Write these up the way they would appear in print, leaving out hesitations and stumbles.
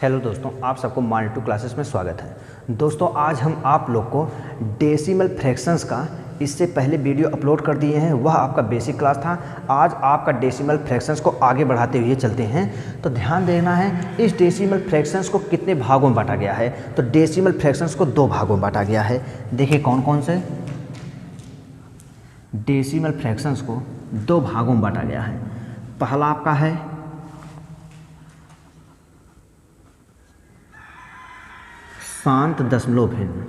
Hello दोस्तों, आप सबको मॉर्निंग टू क्लासेस में स्वागत है। दोस्तों आज हम आप लोग को डेसिमल फ्रैक्शंस का इससे पहले वीडियो अपलोड कर दिए हैं, वह आपका बेसिक क्लास था। आज आपका डेसिमल फ्रैक्शंस को आगे बढ़ाते हुए चलते हैं। तो ध्यान देना है, इस डेसिमल फ्रैक्शंस को कितने भागों में बांटा गया है। तो डेसिमल फ्रैक्शंस को दो भागों में बांटा गया है। देखिए कौन कौन से डेसिमल फ्रैक्शंस को दो भागों में बांटा गया है। पहला आपका है शांत दशमलव भिन्न,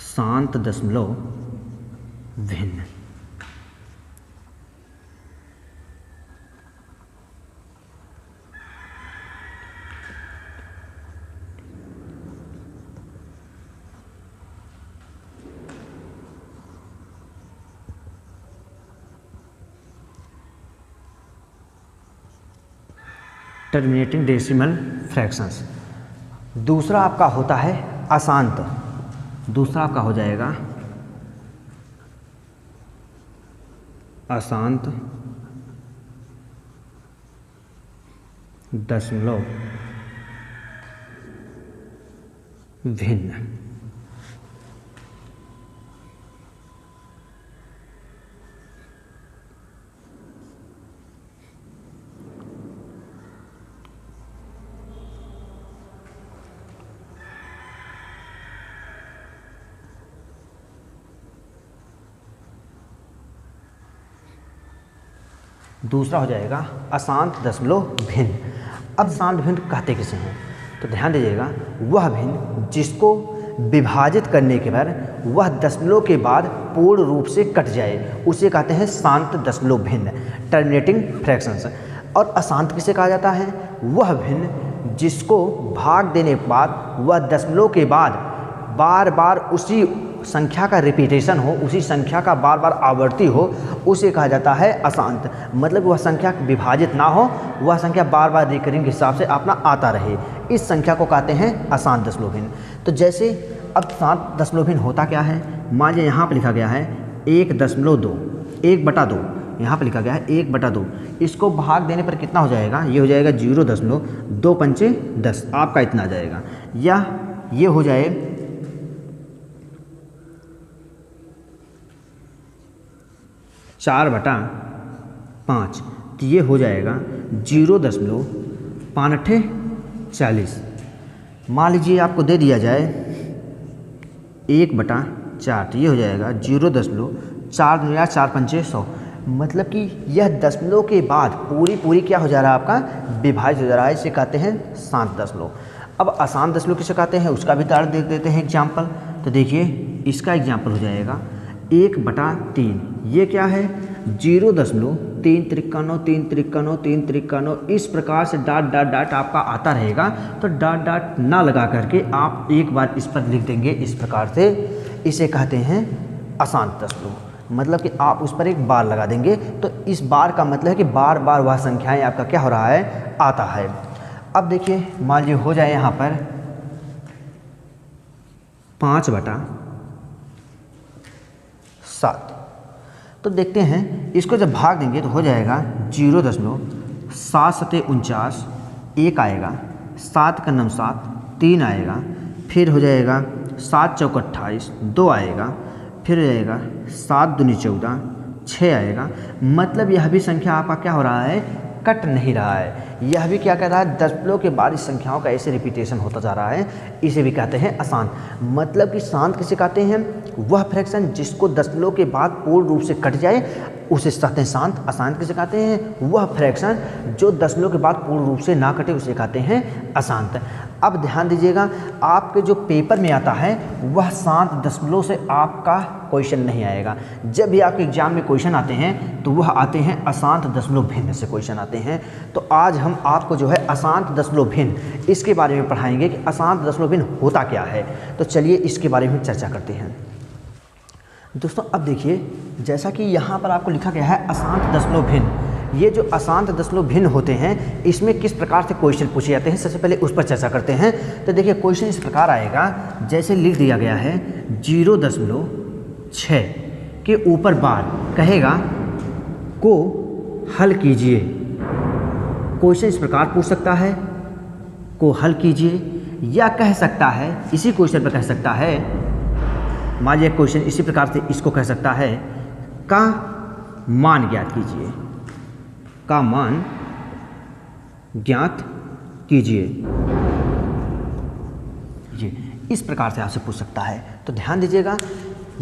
शांत दशमलव भिन्न। Terminating decimal fractions. दूसरा आपका होता है अशांत। दूसरा आपका हो जाएगा अशांत दशमलव भिन्न। दूसरा हो जाएगा अशांत दशमलव भिन्न। अब शांत भिन्न कहते किसे हैं, तो ध्यान दीजिएगा, वह भिन्न जिसको विभाजित करने के बाद वह दशमलव के बाद पूर्ण रूप से कट जाए, उसे कहते हैं शांत दशमलव भिन्न, टर्मिनेटिंग फ्रैक्शंस। और अशांत किसे कहा जाता है, वह भिन्न जिसको भाग देने के बाद वह दशमलव के बाद बार बार उसी संख्या का रिपीटेशन हो, उसी संख्या का बार बार आवर्ती हो, उसे कहा जाता है अशांत। मतलब वह संख्या विभाजित ना हो, वह संख्या बार बार रिकरिंग के हिसाब से अपना आता रहे, इस संख्या को कहते हैं अशांत दशमलव भिन्न। तो जैसे अब शांत दशमलव भिन्न होता क्या है, मान लीजिए यहाँ पर लिखा गया है 1.2, 1/2, यहाँ पर लिखा गया है 1/2। इसको भाग देने पर कितना हो जाएगा, ये हो जाएगा 0.2 पंचे 10, आपका इतना आ जाएगा। या ये हो जाए 4/5, तो ये हो जाएगा 0.540। मान लीजिए आपको दे दिया जाए 1/4, तो ये हो जाएगा 0.4 4 पंचे 100। मतलब कि यह दशमलव के बाद पूरी क्या हो जा रहा है, आपका विभाजित हो जा रहा है, इसे कहते हैं शांत दशमलव। अब अशांत दशमलव किसे कहते हैं, उसका भी उदाहरण देख देते हैं एग्जाम्पल। तो देखिए इसका एग्जाम्पल हो जाएगा 1/3। ये क्या है, 0.353, इस प्रकार से डॉट डॉट डॉट आपका आता रहेगा। तो डॉट डॉट ना लगा करके आप एक बार इस पर लिख देंगे इस प्रकार से, इसे कहते हैं अशांत दशमलव। मतलब कि आप उस पर एक बार लगा देंगे, तो इस बार का मतलब है कि बार बार वह संख्याएं आपका क्या हो रहा है, आता है। अब देखिए मान लीजिए हो जाए यहाँ पर 5/7। तो देखते हैं इसको जब भाग देंगे तो हो जाएगा 0.7 1 आएगा, 7 का नम 7, 3 आएगा, फिर हो जाएगा 7 चौक 28, 2 आएगा, फिर हो जाएगा 7 दूनी 14, 6 आएगा। मतलब यह भी संख्या आपका क्या हो रहा है, कट नहीं रहा है। यह भी क्या कर रहा है, दशमलव के बाद इस संख्याओं का ऐसे रिपीटेशन होता जा रहा है, इसे भी कहते हैं अशांत। मतलब कि शांत किसे कहते हैं, वह फ्रैक्शन जिसको दशमलव के बाद पूर्ण रूप से कट जाए, उसे कहते हैं शांत। अशांत किसे कहते हैं, वह फ्रैक्शन जो दशमलव के बाद पूर्ण रूप से ना कटे, उसे कहते हैं अशांत। अब ध्यान दीजिएगा, आपके जो पेपर में आता है वह शांत दशमलव से आपका क्वेश्चन नहीं आएगा। जब भी आपके एग्जाम में क्वेश्चन आते हैं तो वह आते हैं अशांत दशमलव भिन्न से क्वेश्चन आते हैं। तो आज हम आपको जो है अशांत दशमलव भिन्न इसके बारे में पढ़ाएंगे कि अशांत दशमलव भिन्न होता क्या है। तो चलिए इसके बारे में चर्चा करते हैं। दोस्तों अब देखिए, जैसा कि यहाँ पर आपको लिखा गया है अशांत दशमलव भिन्न, ये जो अशांत दशमलव भिन्न होते हैं इसमें किस प्रकार से क्वेश्चन पूछे जाते हैं, सबसे पहले उस पर चर्चा करते हैं। तो देखिए क्वेश्चन इस प्रकार आएगा, जैसे लिख दिया गया है 0.6 के ऊपर बार कहेगा को हल कीजिए, क्वेश्चन इस प्रकार पूछ सकता है, को हल कीजिए, या कह सकता है इसी क्वेश्चन पर कह सकता है, मान लीजिए क्वेश्चन इसी प्रकार से इसको कह सकता है का मान ज्ञात कीजिए, का मान ज्ञात कीजिए, ये इस प्रकार से आपसे पूछ सकता है। तो ध्यान दीजिएगा,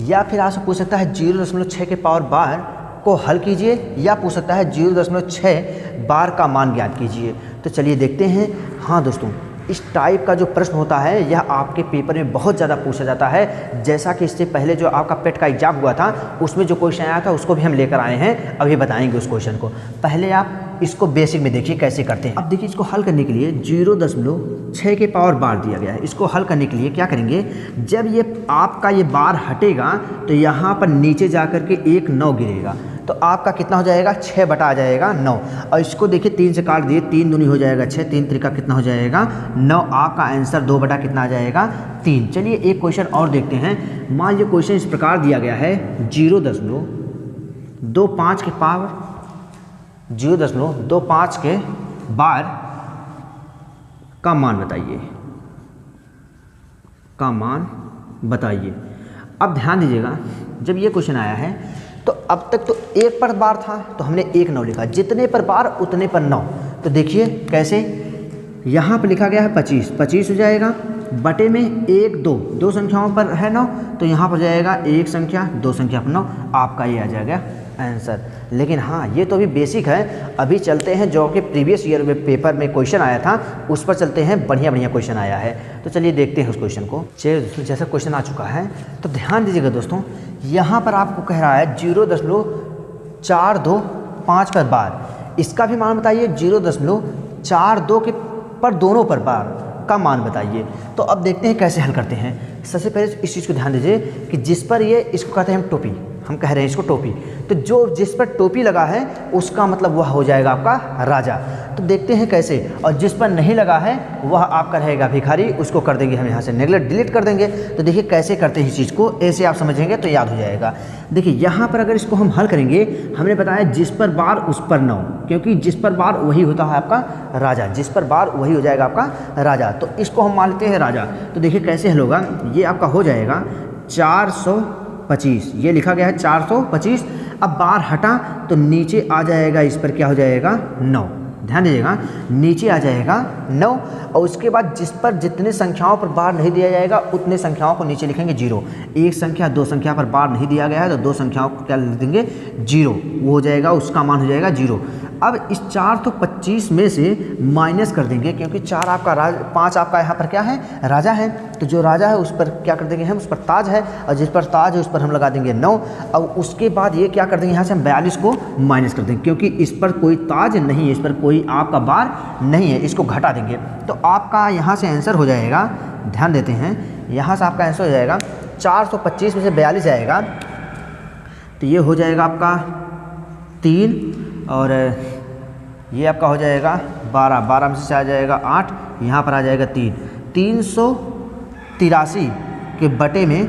या फिर आपसे पूछ सकता है 0.6 के पावर बार को हल कीजिए, या पूछ सकता है 0.6 बार का मान ज्ञात कीजिए। तो चलिए देखते हैं। हाँ दोस्तों, इस टाइप का जो प्रश्न होता है यह आपके पेपर में बहुत ज़्यादा पूछा जाता है। जैसा कि इससे पहले जो आपका पेट का एग्जाम हुआ था उसमें जो क्वेश्चन आया था उसको भी हम लेकर आए हैं, अभी बताएंगे उस क्वेश्चन को। पहले आप इसको बेसिक में देखिए कैसे करते हैं। अब देखिए, इसको हल करने के लिए 0.6 के पावर बार दिया गया है। इसको हल करने के लिए क्या करेंगे, जब ये आपका ये बार हटेगा तो यहाँ पर नीचे जा कर के एक 9 गिरेगा, तो आपका कितना हो जाएगा, 6 बटा आ जाएगा 9। और इसको देखिए 3 से काट दिए, 3 दूनी हो जाएगा 6, 3 त्रिका कितना हो जाएगा 9। आपका आंसर 2 बटा कितना आ जाएगा 3। चलिए एक क्वेश्चन और देखते हैं। मान लीजिए क्वेश्चन इस प्रकार दिया गया है 0.25 के पावर 0.25 के बार का मान बताइए, का मान बताइए। अब ध्यान दीजिएगा, जब ये क्वेश्चन आया है तो अब तक तो 1 पर बार था तो हमने 1 9 लिखा, जितने पर बार उतने पर 9। तो देखिए कैसे, यहाँ पर लिखा गया है 25, 25 हो जाएगा बटे में 1 2, 2 संख्याओं पर है 9, तो यहाँ पर जाएगा 1 संख्या 2 संख्या पर 9, आपका ये आ जाएगा आंसर। लेकिन हाँ, ये तो अभी बेसिक है। अभी चलते हैं जो कि प्रीवियस ईयर में पेपर में क्वेश्चन आया था उस पर चलते हैं, बढ़िया बढ़िया क्वेश्चन आया है। तो चलिए देखते हैं उस क्वेश्चन को। चलिए दोस्तों, जैसा क्वेश्चन आ चुका है तो ध्यान दीजिएगा दोस्तों, यहाँ पर आपको कह रहा है 0.425 पर बार, इसका भी मान बताइए 0.42 के पर दोनों पर बार का मान बताइए। तो अब देखते हैं कैसे हल करते हैं। सबसे पहले इस चीज़ को ध्यान दीजिए कि जिस पर ये, इसको कहते हैं हम टोपी, हम कह रहे हैं इसको टोपी, तो जो जिस पर टोपी लगा है उसका मतलब वह हो जाएगा आपका राजा। तो देखते हैं कैसे, और जिस पर नहीं लगा है वह आपका रहेगा भिखारी, उसको कर देंगे हम यहाँ से नेगलेक्ट, डिलीट कर देंगे। तो देखिए कैसे करते हैं इस चीज़ को, ऐसे आप समझेंगे तो याद हो जाएगा। देखिए यहाँ पर अगर इसको हम हल करेंगे, हमने बताया जिस पर बार उस पर 9, क्योंकि जिस पर बार वही होता है आपका राजा, जिस पर बार वही हो जाएगा आपका राजा। तो इसको हम मान लेते हैं राजा। तो देखिए कैसे हल होगा, ये आपका हो जाएगा 425, ये लिखा गया है 425। अब बार हटा तो नीचे आ जाएगा, इस पर क्या हो जाएगा 9, ध्यान दीजिएगा, नीचे आ जाएगा 9। और उसके बाद जिस पर जितने संख्याओं पर बार नहीं दिया जाएगा उतने संख्याओं को नीचे लिखेंगे 0। एक संख्या 2 संख्या पर बार नहीं दिया गया है तो 2 संख्याओं को क्या लिख देंगे 0, वो हो जाएगा, उसका मान हो जाएगा 0। अब इस 425 में से माइनस कर देंगे, क्योंकि 4 आपका 5 आपका यहाँ पर क्या है, राजा है। तो जो राजा है उस पर क्या कर देंगे हम, उस पर ताज है, और जिस पर ताज है उस पर हम लगा देंगे 9। और उसके बाद ये क्या कर देंगे, यहाँ से हम 42 को माइनस कर देंगे, क्योंकि इस पर कोई ताज नहीं है, इस पर कोई आपका बार नहीं है, इसको घटा देंगे। तो आपका यहाँ से आंसर हो जाएगा, ध्यान देते हैं, यहाँ से आपका आंसर हो जाएगा 425 में से 42 आएगा तो ये हो जाएगा आपका 3, और ये आपका हो जाएगा 12, 12 में से आ जाएगा 8, यहाँ पर आ जाएगा 3, 383 के बटे में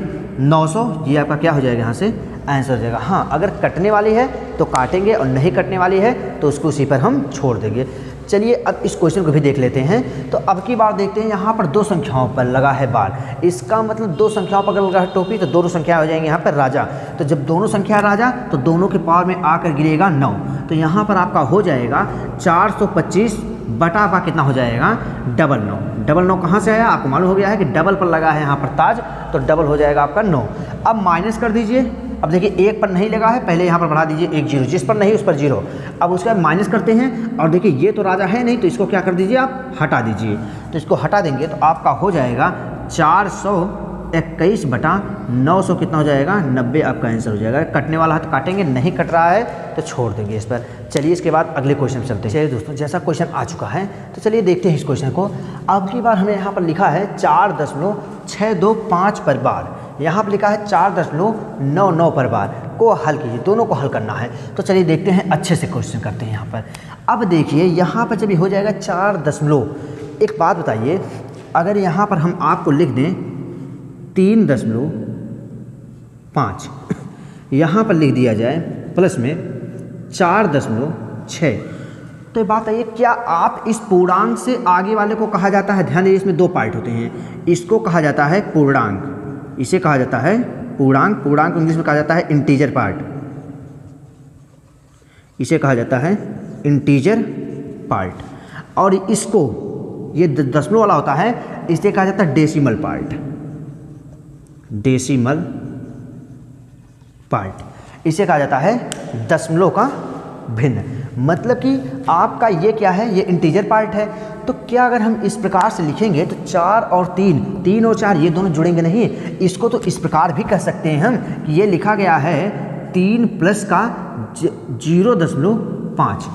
900, ये आपका क्या हो जाएगा, यहाँ से आंसर हो जाएगा। हाँ, अगर कटने वाली है तो काटेंगे और नहीं कटने वाली है तो उसको उसी पर हम छोड़ देंगे। चलिए अब इस क्वेश्चन को भी देख लेते हैं। तो अब की बार देखते हैं, यहाँ पर 2 संख्याओं पर लगा है बार, इसका मतलब 2 संख्याओं पर अगर लगा है टोपी तो दोनों संख्या हो जाएंगे यहाँ पर राजा। तो जब दोनों संख्या राजा तो दोनों के पावर में आकर गिरेगा 9। तो यहाँ पर आपका हो जाएगा 425 बटा आपका कितना हो जाएगा, 999। 999 कहाँ से आया, आपको मालूम हो गया है कि डबल पर लगा है यहाँ पर ताज, तो डबल हो जाएगा आपका 9। अब माइनस कर दीजिए। अब देखिए 1 पर नहीं लगा है, पहले यहाँ पर बढ़ा दीजिए 1 0, जिस पर नहीं उस पर 0। अब उसके बाद माइनस करते हैं, और देखिए ये तो राजा है नहीं तो इसको क्या कर दीजिए, आप हटा दीजिए। तो इसको हटा देंगे तो आपका हो जाएगा 421 बटा 900 कितना हो जाएगा, 90 आपका आंसर हो जाएगा। कटने वाला है तो काटेंगे, नहीं कट रहा है तो छोड़ देंगे इस पर। चलिए इसके बाद अगले क्वेश्चन चलते हैं। चलिए दोस्तों, जैसा क्वेश्चन आ चुका है तो चलिए देखते हैं इस क्वेश्चन को। अब की बार हमें यहाँ पर लिखा है 4.625 पर बार, यहाँ पर लिखा है 4.99 पर बार को हल कीजिए, दोनों को हल करना है। तो चलिए देखते हैं, अच्छे से क्वेश्चन करते हैं यहाँ पर। अब देखिए यहाँ पर जब हो जाएगा 4 एक बात बताइए, अगर यहाँ पर हम आपको लिख दें 3.5, यहाँ पर लिख दिया जाए प्लस में 4.6, तो ये बात है, क्या आप इस पूर्णांक से आगे वाले को कहा जाता है, ध्यान दीजिए इसमें दो पार्ट होते हैं, इसको कहा जाता है पूर्णांक, इसे कहा जाता है पूर्णांक, पूर्णांक इंग्लिश में कहा जाता है इंटीजर पार्ट, इसे कहा जाता है इंटीजर पार्ट। और इसको, ये दशमलव वाला होता है, इसे कहा जाता है डेसिमल पार्ट, डेसिमल पार्ट, इसे कहा जाता है दशमलव का भिन्न। मतलब कि आपका ये क्या है, ये इंटीजर पार्ट है। तो क्या अगर हम इस प्रकार से लिखेंगे तो 4 और 3, 3 और 4 ये दोनों जुड़ेंगे नहीं, इसको तो इस प्रकार भी कह सकते हैं हम कि ये लिखा गया है 3 प्लस का 0.5,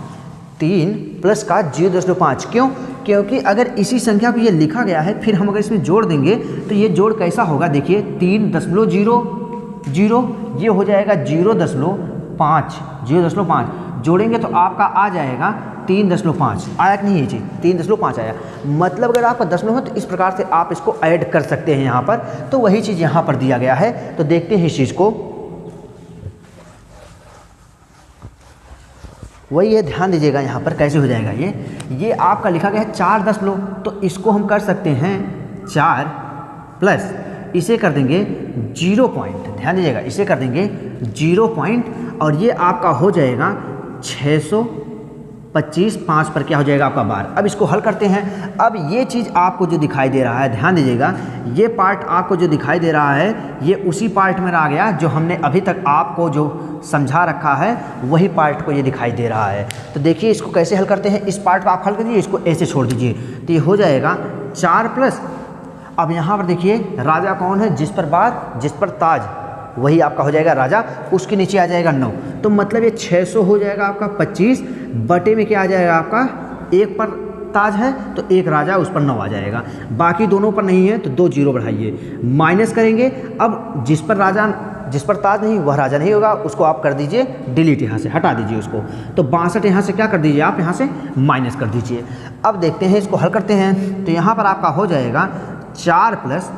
3 प्लस का 0.5। क्यों? क्योंकि अगर इसी संख्या को ये लिखा गया है, फिर हम अगर इसमें जोड़ देंगे तो ये जोड़ कैसा होगा, देखिए 3.0 ये हो जाएगा 0.5, 0.5 जोड़ेंगे तो आपका आ जाएगा 3.5, आया कि नहीं ये चीज़, 3.5 आया। मतलब अगर आपका दशमलव है तो इस प्रकार से आप इसको ऐड कर सकते हैं यहाँ पर। तो वही चीज़ यहाँ पर दिया गया है। तो देखते हैं इस चीज़ को, वही है, ध्यान दीजिएगा यहाँ पर कैसे हो जाएगा। ये आपका लिखा गया है 4.0, तो इसको हम कर सकते हैं 4 प्लस इसे कर देंगे 0 पॉइंट, ध्यान दीजिएगा इसे कर देंगे 0 पॉइंट, और ये आपका हो जाएगा 625, 5 पर क्या हो जाएगा आपका 12। अब इसको हल करते हैं। अब ये चीज़ आपको जो दिखाई दे रहा है, ध्यान दीजिएगा, ये पार्ट आपको जो दिखाई दे रहा है ये उसी पार्ट में आ गया जो हमने अभी तक आपको जो समझा रखा है, वही पार्ट को ये दिखाई दे रहा है। तो देखिए इसको कैसे हल करते हैं। इस पार्ट को आप हल करिए, इसको ऐसे छोड़ दीजिए, तो ये हो जाएगा 4 प्लस, अब यहाँ पर देखिए राजा कौन है, जिस पर बार, जिस पर ताज, वही आपका हो जाएगा राजा, उसके नीचे आ जाएगा 9। तो मतलब ये 600 हो जाएगा आपका 25 बटे में क्या आ जाएगा आपका, एक पर ताज है तो एक राजा, उस पर 9 आ जाएगा, बाकी दोनों पर नहीं है तो 2 जीरो बढ़ाइए, माइनस करेंगे। अब जिस पर ताज नहीं वह राजा नहीं होगा, उसको आप कर दीजिए डिलीट, यहाँ से हटा दीजिए उसको। तो 62 यहाँ से क्या कर दीजिए आप, यहाँ से माइनस कर दीजिए। अब देखते हैं इसको हल करते हैं। तो यहाँ पर आपका हो जाएगा 4 प्लस,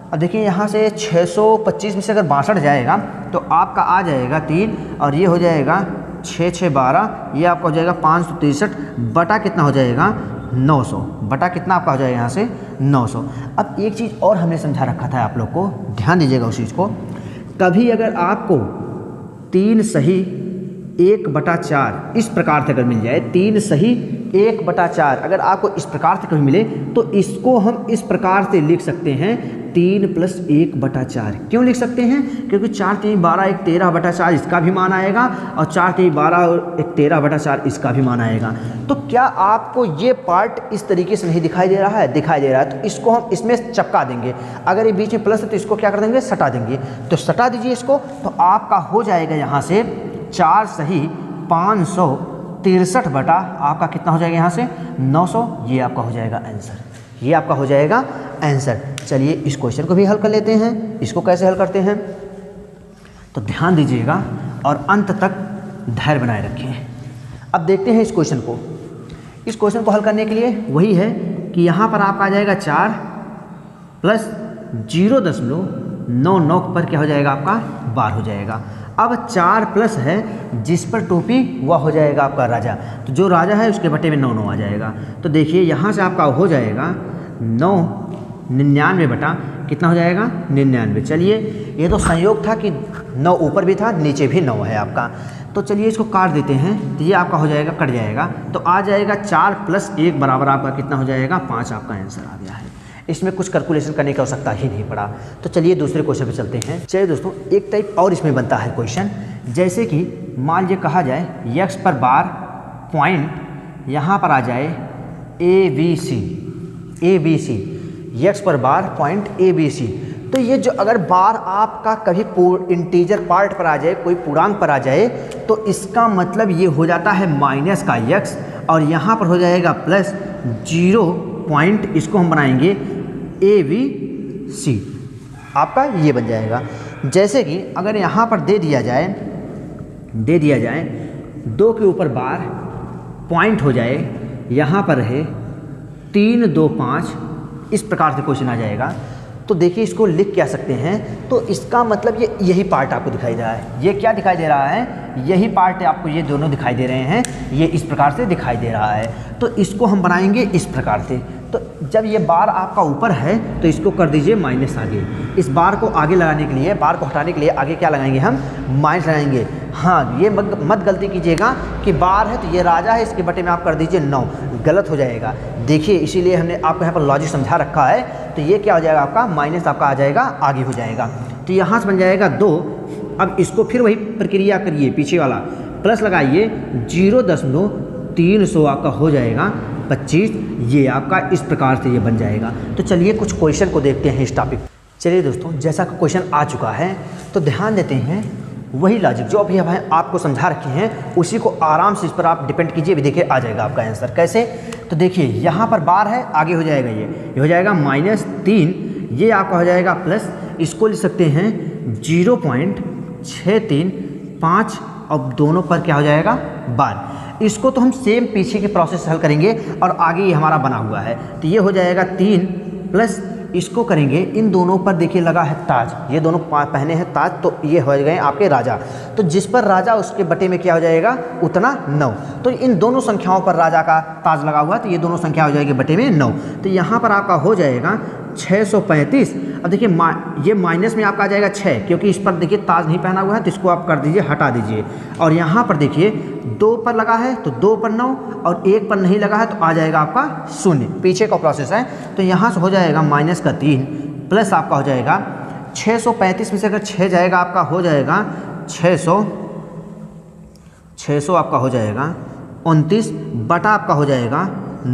अब देखिए यहाँ से 625 में से अगर 62 जाएगा तो आपका आ जाएगा 3, और ये हो जाएगा 6 6 12, ये आपका हो जाएगा 563 बटा कितना हो जाएगा 900, बटा कितना आपका हो जाएगा यहाँ से 900। अब एक चीज़ और हमने समझा रखा था आप लोग को, ध्यान दीजिएगा उस चीज़ को। कभी अगर आपको 3 सही 1/4 इस प्रकार से अगर मिल जाए, 3 सही 1/4 अगर आपको इस प्रकार से कभी मिले, तो इसको हम इस प्रकार से लिख सकते हैं 3 प्लस 1/4। क्यों लिख सकते हैं? क्योंकि 4 3 12 1 13/4 इसका भी मान आएगा, और 4 3 12 और 1 13/4 इसका भी मान आएगा। तो क्या आपको ये पार्ट इस तरीके से नहीं दिखाई दे रहा है? दिखाई दे रहा है। तो इसको हम इसमें चपका देंगे। अगर ये बीच में प्लस है तो इसको क्या कर देंगे, सटा देंगे। तो सटा दीजिए इसको, तो आपका हो जाएगा यहाँ से 4 सही 563 बटा आपका कितना हो जाएगा यहाँ से 900। ये आपका हो जाएगा आंसर, ये आपका हो जाएगा आंसर। चलिए इस क्वेश्चन को भी हल कर लेते हैं। इसको कैसे हल करते हैं, तो ध्यान दीजिएगा और अंत तक धैर्य बनाए रखें। अब देखते हैं इस क्वेश्चन को। इस क्वेश्चन को हल करने के लिए वही है कि यहाँ पर आपका आ जाएगा 4 प्लस 0.99 पर क्या हो जाएगा आपका 12 हो जाएगा। अब 4 प्लस है जिस पर टोपी वह हो जाएगा आपका राजा, तो जो राजा है उसके बटे में 9 आ जाएगा। तो देखिए यहाँ से आपका हो जाएगा 99 बटा कितना हो जाएगा 99। चलिए ये तो संयोग था कि 9 ऊपर भी था नीचे भी 9 है आपका। तो चलिए इसको काट देते हैं, तो ये आपका हो जाएगा, कट जाएगा, तो आ जाएगा 4 प्लस 1 बराबर आपका कितना हो जाएगा 5। आपका आंसर आ गया है। इसमें कुछ कैलकुलेशन करने की आवश्यकता ही नहीं पड़ा। तो चलिए दूसरे क्वेश्चन पे चलते हैं। चलिए दोस्तों, एक टाइप और इसमें बनता है क्वेश्चन, जैसे कि मान लीजिए कहा जाए x पर बार पॉइंट यहाँ पर आ जाए ABC, x पर बार पॉइंट ABC। तो ये जो अगर बार आपका कभी इंटीजर पार्ट पर आ जाए, कोई पूर्णांक पर आ जाए, तो इसका मतलब ये हो जाता है माइनस का x, और यहाँ पर हो जाएगा प्लस 0 पॉइंट, इसको हम बनाएंगे ABC। आपका ये बन जाएगा। जैसे कि अगर यहाँ पर दे दिया जाए 2 के ऊपर बार पॉइंट हो जाए, यहाँ पर है 3 2 5, इस प्रकार से क्वेश्चन आ जाएगा। तो देखिए इसको लिख क्या सकते हैं, तो इसका मतलब ये यही पार्ट आपको दिखाई दे रहा है। ये क्या दिखाई दे रहा है, यही पार्ट आपको ये दोनों दिखाई दे रहे हैं, ये इस प्रकार से दिखाई दे रहा है। तो इसको हम बनाएंगे इस प्रकार से। तो जब ये बार आपका ऊपर है तो इसको कर दीजिए माइनस आगे। इस बार को आगे लगाने के लिए, बार को हटाने के लिए आगे क्या लगाएंगे हम, माइनस लगाएंगे। हाँ, ये मत गलती कीजिएगा कि बार है तो ये राजा है, इसके बटे में आप कर दीजिए 9, गलत हो जाएगा। देखिए इसीलिए हमने आपको यहाँ पर लॉजिक समझा रखा है। तो ये क्या हो जाएगा आपका, माइनस आपका आ जाएगा, आगे हो जाएगा। तो यहाँ से बन जाएगा 2। अब इसको फिर वही प्रक्रिया करिए, पीछे वाला प्लस लगाइए, 0.300 आपका हो जाएगा 25। ये आपका इस प्रकार से ये बन जाएगा। तो चलिए कुछ क्वेश्चन को देखते हैं इस टॉपिक। चलिए दोस्तों, जैसा कि क्वेश्चन आ चुका है तो ध्यान देते हैं, वही लॉजिक जो अभी हम आपको समझा रखे हैं उसी को आराम से इस पर आप डिपेंड कीजिए, भी देखिए आ जाएगा आपका आंसर। कैसे, तो देखिए यहाँ पर बार है, आगे हो जाएगा ये हो जाएगा -3, ये आपका हो जाएगा प्लस, इसको लिख सकते हैं 0.635 और दोनों पर क्या हो जाएगा बार। इसको तो हम सेम पीछे के प्रोसेस से हल करेंगे और आगे ये हमारा बना हुआ है। तो ये हो जाएगा 3 प्लस इसको करेंगे, इन दोनों पर देखिए लगा है ताज, ये दोनों पहने हैं ताज, तो ये हो गए आपके राजा। तो जिस पर राजा उसके बटे में क्या हो जाएगा, उतना 9। तो इन दोनों संख्याओं पर राजा का ताज लगा हुआ है, तो ये दोनों संख्या हो जाएगी बटे में 9। तो यहाँ पर आपका हो जाएगा 635। अब देखिए ये माइनस में आपका आ जाएगा 6, क्योंकि इस पर देखिए ताज नहीं पहना हुआ है, तो इसको आप कर दीजिए, हटा दीजिए। और यहाँ पर देखिए 2 पर लगा है तो 2 पर 9 और 1 पर नहीं लगा है तो आ जाएगा आपका 0, पीछे का प्रोसेस है। तो यहाँ से हो जाएगा -3 प्लस आपका हो जाएगा 635 में से अगर 6 जाएगा आपका हो जाएगा 600 आपका हो जाएगा 29 बटा आपका हो जाएगा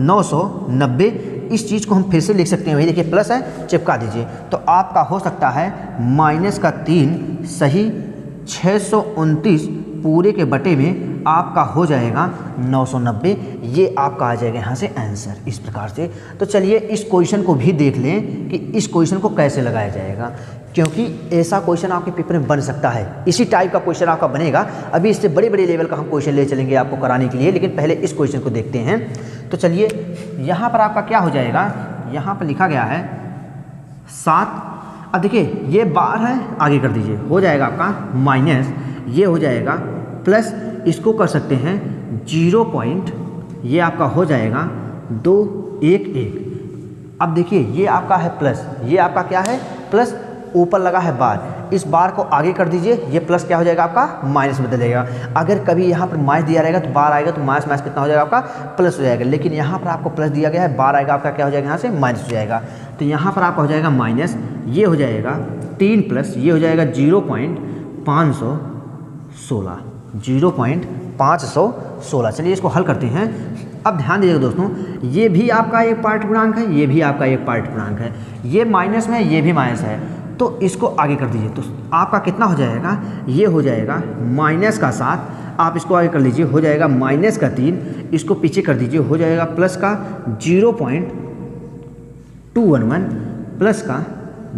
990। इस चीज़ को हम फिर से लिख सकते हैं, वही देखिए प्लस है, चिपका दीजिए। तो आपका हो सकता है -3 सही 629 पूरे के बटे में आपका हो जाएगा 990। ये आपका आ जाएगा यहाँ से आंसर इस प्रकार से। तो चलिए इस क्वेश्चन को भी देख लें कि इस क्वेश्चन को कैसे लगाया जाएगा, क्योंकि ऐसा क्वेश्चन आपके पेपर में बन सकता है, इसी टाइप का क्वेश्चन आपका बनेगा। अभी इससे बड़े बड़े लेवल का हम क्वेश्चन ले चलेंगे आपको कराने के लिए, लेकिन पहले इस क्वेश्चन को देखते हैं। तो चलिए यहाँ पर आपका क्या हो जाएगा, यहाँ पर लिखा गया है 7। अब देखिए ये बार है, आगे कर दीजिए, हो जाएगा आपका माइनस, ये हो जाएगा प्लस, इसको कर सकते हैं 0. ये आपका हो जाएगा 211। अब देखिए ये आपका है प्लस, ये आपका क्या है प्लस, ऊपर लगा है बार, इस बार को आगे कर दीजिए, ये प्लस क्या हो जाएगा आपका माइनस बदल जाएगा। अगर कभी यहाँ पर माइनस दिया रहेगा तो बार आएगा तो माइनस कितना हो जाएगा आपका प्लस हो जाएगा, लेकिन यहाँ पर आपको प्लस दिया गया है, बार आएगा आपका क्या हो जाएगा यहाँ से माइनस हो जाएगा। तो यहाँ पर आपका हो जाएगा माइनस, ये हो जाएगा 3 प्लस, ये हो जाएगा 0.516, 0.516। चलिए इसको हल करते हैं। अब ध्यान दीजिएगा दोस्तों, ये भी आपका एक पार्ट पूर्णांक है, ये भी आपका एक पार्ट पूर्णांक है, ये माइनस में, ये भी माइनस है, तो इसको आगे कर दीजिए। तो आपका कितना हो जाएगा, ये हो जाएगा -7, आप इसको आगे कर लीजिए, हो जाएगा -3, इसको पीछे कर दीजिए, हो जाएगा प्लस का 0.211 प्लस का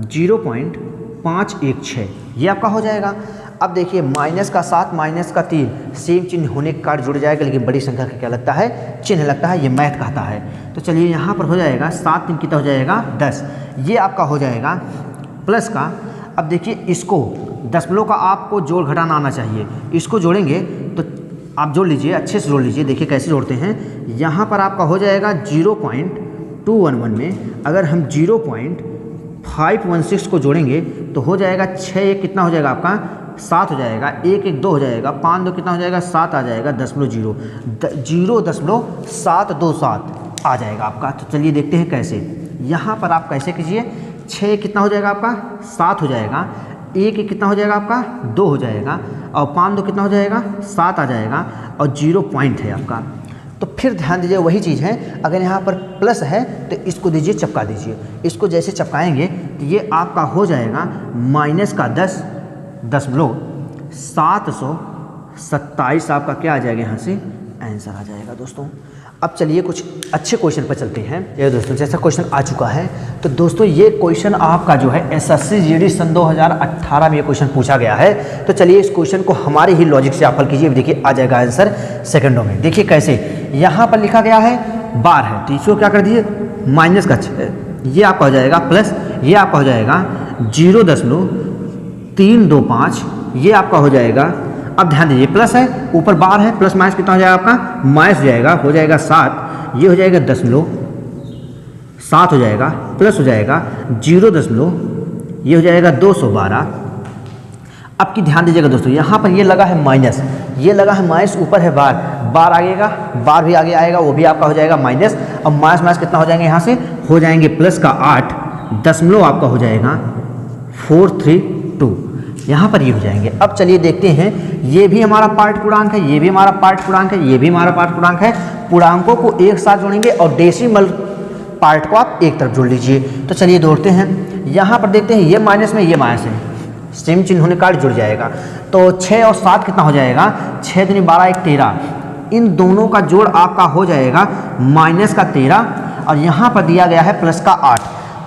0.516, ये आपका हो जाएगा। अब देखिए -7 -3 सेम चिन्ह होने के कारण जुड़ जाएगा, लेकिन बड़ी संख्या का क्या लगता है, चिन्ह लगता है, ये मैथ कहता है। तो चलिए यहाँ पर हो जाएगा 7 3 कितना हो जाएगा 10, ये आपका हो जाएगा प्लस का। अब देखिए इसको दशमलव का आपको जोड़ घटाना आना चाहिए, इसको जोड़ेंगे तो आप जोड़ लीजिए, अच्छे से जोड़ लीजिए, देखिए कैसे जोड़ते हैं। यहाँ पर आपका हो जाएगा 0.211 में अगर हम 0.516 को जोड़ेंगे तो हो जाएगा 6 कितना हो जाएगा आपका 7 हो जाएगा, 1 1 2 हो जाएगा, 5 2 कितना हो जाएगा 7 आ जाएगा, 0.727 आ जाएगा आपका। तो चलिए देखते हैं कैसे। यहाँ पर आप कैसे कीजिए, 6 कितना हो जाएगा आपका 7 हो जाएगा, 1 1 कितना हो जाएगा आपका 2 हो जाएगा, और 5 2 कितना हो जाएगा 7 आ जाएगा, और 0 पॉइंट है आपका। तो फिर ध्यान दीजिए वही चीज़ है, अगर यहाँ पर प्लस है तो इसको दीजिए, चपका दीजिए, इसको जैसे चपकाएंगे तो ये आपका हो जाएगा -10.727 आपका क्या आ जाएगा, यहाँ से आंसर आ जाएगा दोस्तों। अब चलिए कुछ अच्छे क्वेश्चन पर चलते हैं। ये दोस्तों जैसा क्वेश्चन आ चुका है, तो दोस्तों ये क्वेश्चन आपका जो है एसएससी जीडी सन 2018 में ये क्वेश्चन पूछा गया है। तो चलिए इस क्वेश्चन को हमारे ही लॉजिक से आप हल कीजिए, देखिए आ जाएगा आंसर सेकंडों में। देखिए कैसे, यहाँ पर लिखा गया है बार है, तो इसको क्या कर दीजिए ये आपका हो जाएगा प्लस ये आपका हो जाएगा 0.325, ये आपका हो जाएगा। अब ध्यान दीजिए प्लस है, ऊपर बार है, प्लस माइनस कितना हो जाएगा आपका, माइनस हो जाएगा 7, ये हो जाएगा 0.7 हो जाएगा, प्लस हो जाएगा 0, ये हो जाएगा 212। अब की ध्यान दीजिएगा दोस्तों, यहाँ पर ये लगा है माइनस, ये लगा है माइनस, ऊपर है बार, बार आगेगा, बार भी आगे आएगा, वो भी आपका हो जाएगा माइनस। अब माइनस माइनस कितना हो जाएंगे, यहाँ से हो जाएंगे प्लस का 8, दशमलव आपका हो जाएगा 432, यहाँ पर ये हो जाएंगे। अब चलिए देखते हैं, ये भी हमारा पार्ट पूर्णांक है, ये भी हमारा पार्ट पूर्णांक है, ये भी हमारा पार्ट पूर्णांक है। पूर्णांकों को एक साथ जोड़ेंगे और डेसिमल पार्ट को आप एक तरफ जोड़ लीजिए। तो चलिए जोड़ते हैं, यहाँ पर देखते हैं, ये माइनस में ये माइनस है, सेम चिन्ह होने का जुड़ जाएगा। तो 6 और 7 कितना हो जाएगा, 6 दूनी 12 1 13, इन दोनों का जोड़ आपका हो जाएगा माइनस का 13, और यहाँ पर दिया गया है प्लस का 8,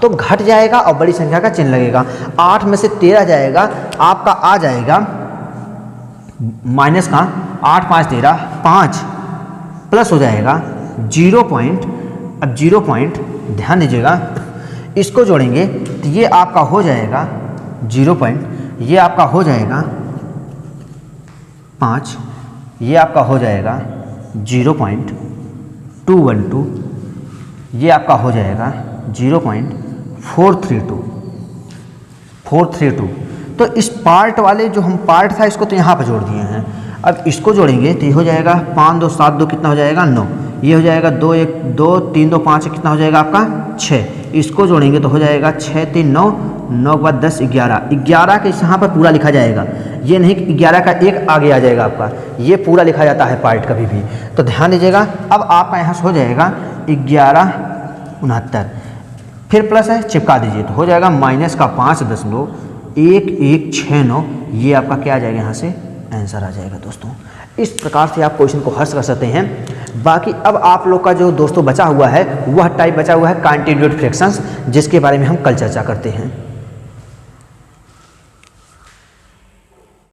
तो घट जाएगा और बड़ी संख्या का चिन्ह लगेगा। 8 में से 13 जाएगा, आपका आ जाएगा माइनस का 8 5 13 5, प्लस हो जाएगा 0 पॉइंट। अब 0 पॉइंट ध्यान दीजिएगा, इसको जोड़ेंगे तो ये आपका हो जाएगा 0 पॉइंट, ये आपका हो जाएगा 5, ये आपका हो जाएगा 0.212, ये आपका हो जाएगा 0.432। तो इस पार्ट वाले जो हम पार्ट था इसको तो यहाँ पर जोड़ दिए हैं। अब इसको जोड़ेंगे तो ये हो जाएगा 5 2 7 2 कितना हो जाएगा 9, ये हो जाएगा 2 1 2 3 2 5 कितना हो जाएगा आपका 6, इसको जोड़ेंगे तो हो जाएगा 6 3 9, 9 के बाद 10 11 के यहाँ पर पूरा लिखा जाएगा, ये नहीं कि 11 का एक आगे आ जाएगा आपका, ये पूरा लिखा जाता है पार्ट कभी भी। तो ध्यान दीजिएगा, अब आपका यहाँ से हो जाएगा 1169, फिर प्लस है चिपका दीजिए तो हो जाएगा माइनस का 5.1169, ये आपका क्या आ जाएगा, यहाँ से आंसर आ जाएगा दोस्तों। इस प्रकार से आप क्वेश्चन को हल कर सकते हैं। बाकी अब आप लोग का जो दोस्तों बचा हुआ है वह टाइप बचा हुआ है कंटीन्यूअस फ्रैक्शंस, जिसके बारे में हम कल चर्चा करते हैं।